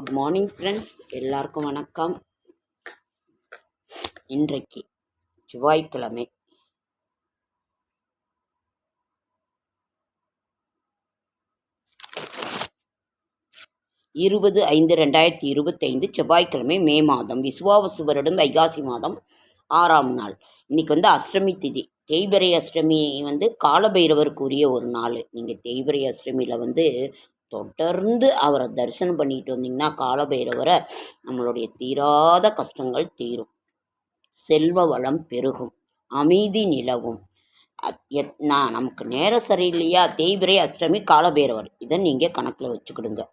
Good morning friends, எல்லாருக்கும் வணக்கம். இன்றைக்கு செவ்வாய்க்கிழமை. இருபது 5/2025 செவ்வாய்க்கிழமை, மே மாதம், விசுவாவசு வருடம், வைகாசி மாதம் 6ஆம் நாள். இன்னைக்கு அஷ்டமி திதி. தேய்பிறை அஷ்டமி காலபைரவருக்குரிய ஒரு நாள். நீங்கள் தேய்பிறை அஷ்டமியில் தொடர்ந்து அவரை தரிசனம் பண்ணிட்டு வந்தீங்கன்னா காலபைரவரை நம்மளுடைய தீராத கஷ்டங்கள் தீரும், செல்வ வளம் பெருகும், அமைதி நிலவும். நமக்கு நேரம் சரியில்லையா, தேய்பிறை அஷ்டமி காலபைரவர், இதை நீங்கள் கணக்கில் வச்சுக்கிடுங்க.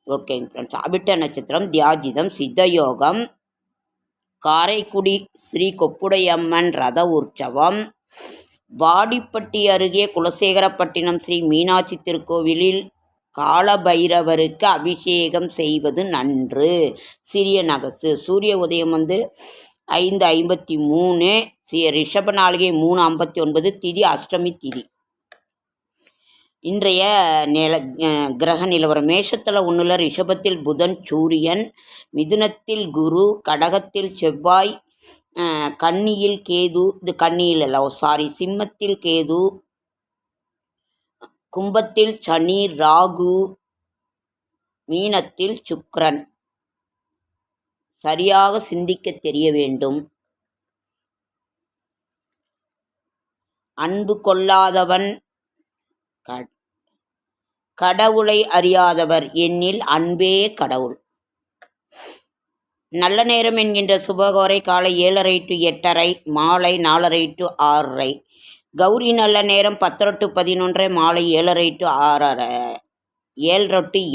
ஓகேங்க ஃப்ரெண்ட்ஸ். அபிட்ட நட்சத்திரம், தியாஜிதம், சித்தயோகம், காரைக்குடி ஸ்ரீ கொப்புடையம்மன் ரத உற்சவம், வாடிப்பட்டி அருகே குலசேகரப்பட்டினம் ஸ்ரீ மீனாட்சி திருக்கோவிலில் காலபைரவருக்கு அபிஷேகம் செய்வது நன்று. சிறிய நகசு. சூரிய உதயம் 5:53, ரிஷப நாளிகை 3:59, திதி அஷ்டமி திதி. இன்றைய கிரக நிலவரம்: மேஷத்தில் 1, ரிஷபத்தில் புதன் சூரியன், மிதுனத்தில் குரு, கடகத்தில் செவ்வாய், கன்னியில் கேது, இது கன்னியில் அல்ல சிம்மத்தில் கேது, கும்பத்தில் சனி ராகு, மீனத்தில் சுக்கிரன். சரியாக சிந்திக்க தெரிய வேண்டும். அன்பு கொள்ளாதவன் கடவுளை அறியாதவர் எண்ணில் அன்பே கடவுள். நல்ல நேரம் என்கின்ற சுபகோரை காலை 7:30 to 8:30, மாலை 4:30 to 6:30. கௌரி நல்ல நேரம் 10 to 11, மாலை 7:30 to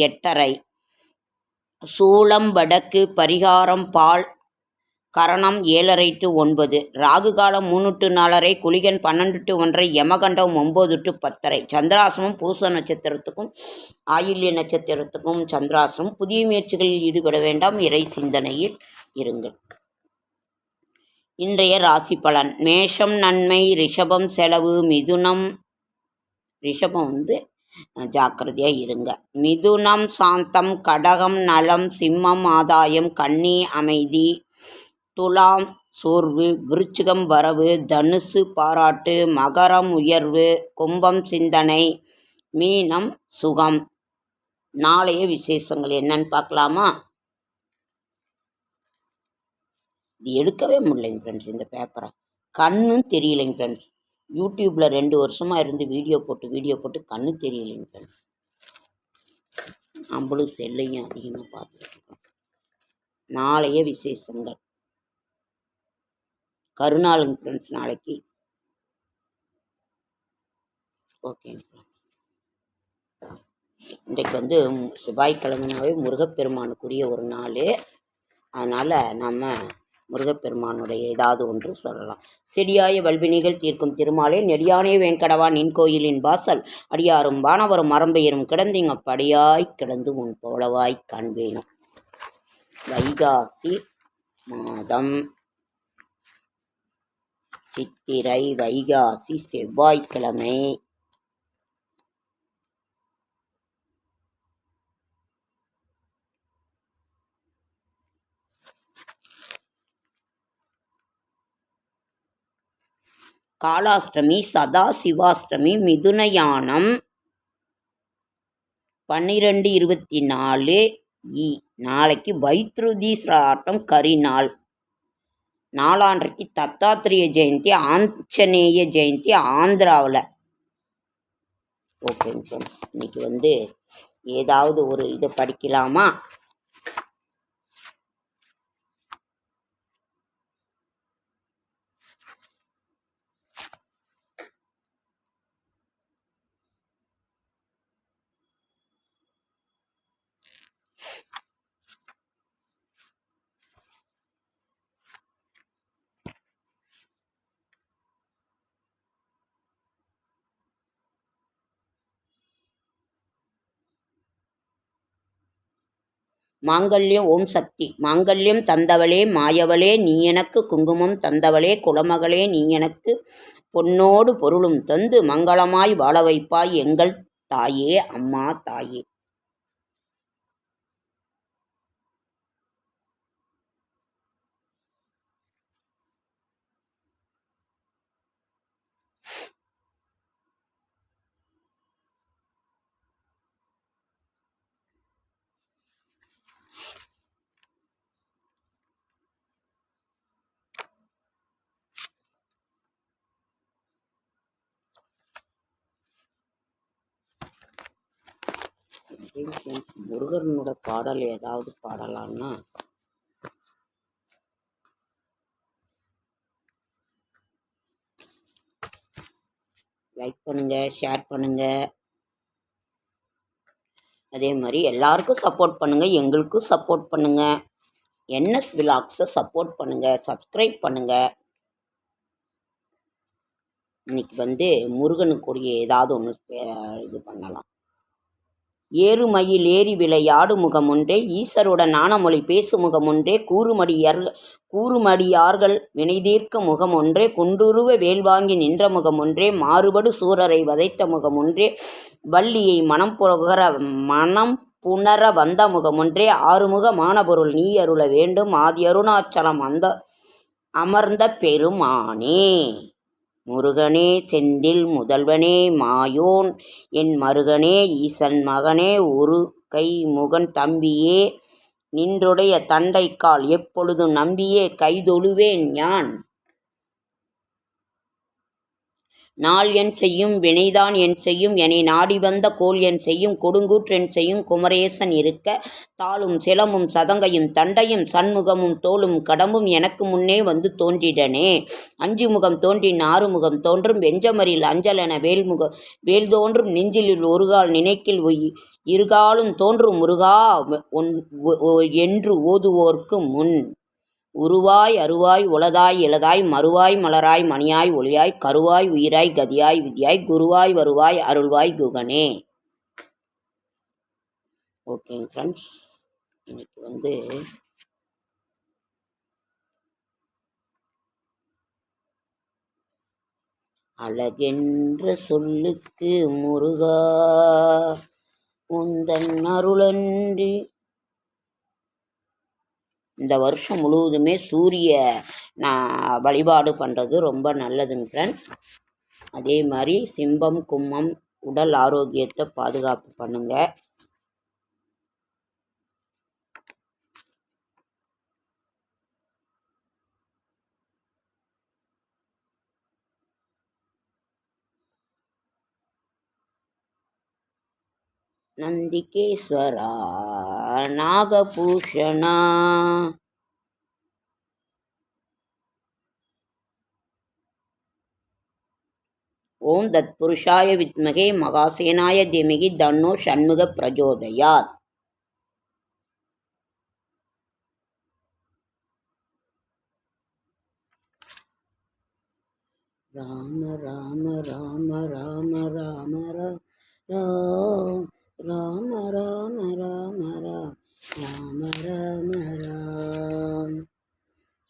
8:30. சூளம் வடக்கு, பரிகாரம் பால், கரணம் 7:30 to 9, ராகு காலம் 3 to 4:30, குளிகன் 12 to 1:30, யமகண்டம் 9 to 10:30. சந்திராசிரமம் பூச நட்சத்திரத்துக்கும் ஆயில்ய நட்சத்திரத்துக்கும் சந்திராசிரமம். புதிய முயற்சிகளில் ஈடுபட வேண்டாம், இறை சிந்தனையில் இருங்கள். இன்றைய ராசி பலன்: மேஷம் நன்மை, ரிஷபம் செலவு, மிதுனம், ரிஷபம் ஜாக்கிரதையாக இருங்க, மிதுனம் சாந்தம், கடகம் நலம், சிம்மம் ஆதாயம், கன்னி அமைதி, துலாம் சோர்வு, விருச்சிகம் வரவு, தனுசு பாராட்டு, மகரம் உயர்வு, கும்பம் சிந்தனை, மீனம் சுகம். நாளைய விசேஷங்கள் என்னன்னு பார்க்கலாமா? இது எடுக்கவே முடியலைங்க ஃப்ரெண்ட்ஸ், இந்த பேப்பரை கண்ணும் தெரியலைங்க ஃப்ரெண்ட்ஸ். யூடியூப்பில் 2 வருஷமாக இருந்து வீடியோ போட்டு கண்ணு தெரியலைங்க ஃப்ரெண்ட்ஸ். நம்மளும் செல்லையும் அதிகமாக பார்த்துருக்கோம். நாளைய விசேஷங்கள் கருநாளுங்க ஃப்ரெண்ட்ஸ், நாளைக்கு. ஓகேங்க ஃப்ரெண்ட்ஸ். இன்றைக்கு செவ்வாய்க்கிழமைனாவே முருகப்பெருமானுக்குரிய ஒரு நாள். அதனால் நம்ம முருகப்பெருமானுடைய ஏதாவது ஒன்று சொல்லலாம். செடியாய வல்வினைகள் தீர்க்கும் திருமாலே, நெடியானே வேங்கடவா நின் கோயிலின் வாசல், அடியாரும் வானவரும் மரம்பெயரும் கிடந்தீங்க படியாய் கிடந்து உன் போலவாய் காண்பேனும். வைகாசி மாதம், சித்திரை வைகாசி செவ்வாய்க்கிழமை. காலாஷ்டமி, சதா சிவாஷ்டமி, மிதுனயானம் 12/24. நாளைக்கு வைத்ருதி சிரார்த்தம் கரிநாள். நாளான்றைக்கு தத்தாத்திரேய ஜெயந்தி, ஆஞ்சநேய ஜெயந்தி ஆந்திராவில். ஓகேங்க சார். இன்னைக்கு ஏதாவது ஒரு இது படிக்கலாமா? மாங்கல்யம் ஓம் சக்தி. மாங்கல்யம் தந்தவளே மாயவளே நீ எனக்கு, குங்குமம் தந்தவளே குலமகளே நீ எனக்கு, பொன்னோடு பொருளும் தந்து மங்களமாய் வாழ வைப்பாய் எங்கள் தாயே, அம்மா தாயே. முருகனோட பாடல் ஏதாவது பாடலான்னா லைக் பண்ணுங்கள், ஷேர் பண்ணுங்கள். அதே மாதிரி எல்லாருக்கும் சப்போர்ட் பண்ணுங்கள், எங்களுக்கும் சப்போர்ட் பண்ணுங்கள். என்எஸ் விலாக்ஸை சப்போர்ட் பண்ணுங்கள், சப்ஸ்கிரைப் பண்ணுங்கள். இன்னைக்கு முருகனுக்குரிய ஏதாவது ஒன்று இது பண்ணலாம். ஏறுமயில் ஏறி விளையாடு முகம் ஒன்றே, ஈசருடன் நாணமொழி பேசு முகம் ஒன்றே, கூறுமடியார்கள் வினைதீர்க்க முகம் ஒன்றே, குன்றுருவ வேல்வாங்கி நின்ற முகம் ஒன்றே, மாறுபடு சூரரை வதைத்த முகம் ஒன்றே, வள்ளியை மனம் புணர வந்த முகம் ஒன்றே, ஆறுமுக மானபொருள் நீ அருள வேண்டும், ஆதி அருணாச்சலம் அமர்ந்த பெருமானே. முருகனே செந்தில் முதல்வனே மாயோன் என் மருகனே, ஈசன் மகனே, ஒரு கை முகன் தம்பியே, நின்றுடைய தண்டைக்கால் எப்பொழுதும் நம்பியே கைதொழுவேன் யான். நாள் என் செய்யும் வினைதான் என் செய்யும், என்னை நாடி வந்த கோல் என் செய்யும், கொடுங்கூற்றென் செய்யும் குமரேசன் இருக்க, தாளும் சிலமும் சதங்கையும் தண்டையும் சண்முகமும் தோளும் கடம்பும் எனக்கு முன்னே வந்து தோன்றிடனே. 5 முகம் தோன்றின் 6 முகம் தோன்றும், வெஞ்சமரில் அஞ்சலென வேல் தோன்றும், நெஞ்சிலில் ஒருகால் நினைக்கில் இருகாலும் தோன்றும், முருகா என்று ஓதுவோர்க்கு முன். உருவாய் அருவாய் உளதாய் இளதாய் மறுவாய் மலராய் மணியாய் ஒளியாய் கருவாய் உயிராய் கதியாய் விதியாய் குருவாய் வருவாய் அருள்வாய் குகனே. ஓகேங்க ஃப்ரெண்ட்ஸ், இன்னைக்கு அழகென்ற சொல்லுக்கு முருகா உந்தன் அருளன்றி. இந்த வருஷம் முழுவதுமே சூரிய வழிபாடு பண்ணுறது ரொம்ப நல்லதுங்க ஃப்ரெண்ட்ஸ். அதே மாதிரி சிம்பம் கும்மம் உடல் ஆரோக்கியத்தை பாதுகாப்பு பண்ணுங்கள். நந்திகேஸ்வரா நாகபூஷணா ஓம் தத் புருஷாய வித்மகே மகாசேனாய தீமகி தன்னோ ஷண்முக பிரஜோதயாத். ராம ராம ராம ராம ராம ராம ராம ராம ராம ராம ராம ராம.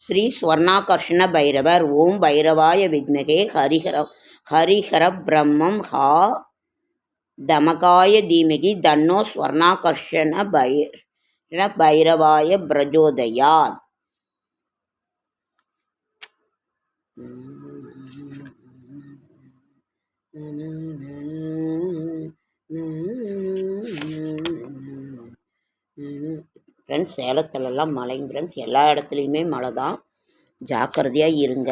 ஸ்ரீ ஸ்வர்ணாகர்ஷண பைரவர். ஓம் பைரவாய வித்மகே ஹரிஹர பிரம்மம் ஹா தமகாய தீமகி தன்னோ ஸ்வர்ணாகர்ஷண பைரவாய பிரஜோதயாத். ஃப்ரெண்ட்ஸ், சேலத்துலலாம் மழைங்க ஃப்ரெண்ட்ஸ், எல்லா இடத்துலையுமே மழை தான், ஜாக்கிரதையாக இருங்க.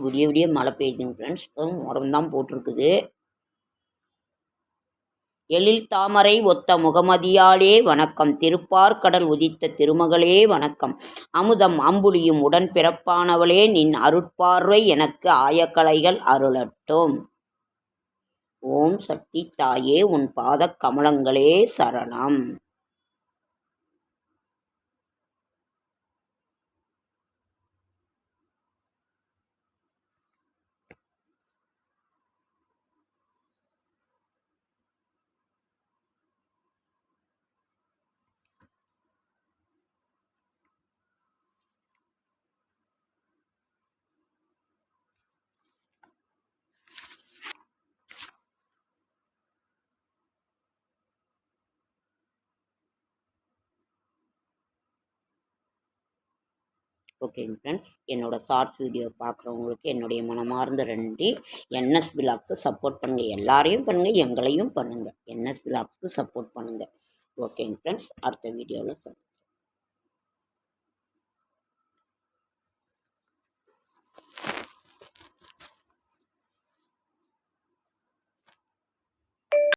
விடிய விடிய மழை பெய்யுதுங்க ஃப்ரெண்ட்ஸ், உரம் தான் போட்டிருக்குது. எழில் தாமரை ஒத்த முகமதியாலே வணக்கம், திருப்பார்கடல் உதித்த திருமகளே வணக்கம், அமுதம் அம்புலியும் உடன் பிறப்பானவளே நின் அருட்பார்வை எனக்கு ஆயக்கலைகள் அருளட்டும். ஓம் சக்தி தாயே உன் பாத கமலங்களே சரணம். ஓகேங்க ஃப்ரெண்ட்ஸ், என்னோடய ஷார்ட்ஸ் வீடியோ பார்க்குறவங்களுக்கு என்னுடைய மனமார்ந்த நன்றி. என்எஸ் விலாக்ஸை சப்போர்ட் பண்ணுங்கள், எல்லாரையும் பண்ணுங்கள், எங்களையும் பண்ணுங்கள், என்எஸ் விலாக்ஸுக்கு சப்போர்ட் பண்ணுங்கள். ஓகேங்க ஃப்ரெண்ட்ஸ், அடுத்த வீடியோவில்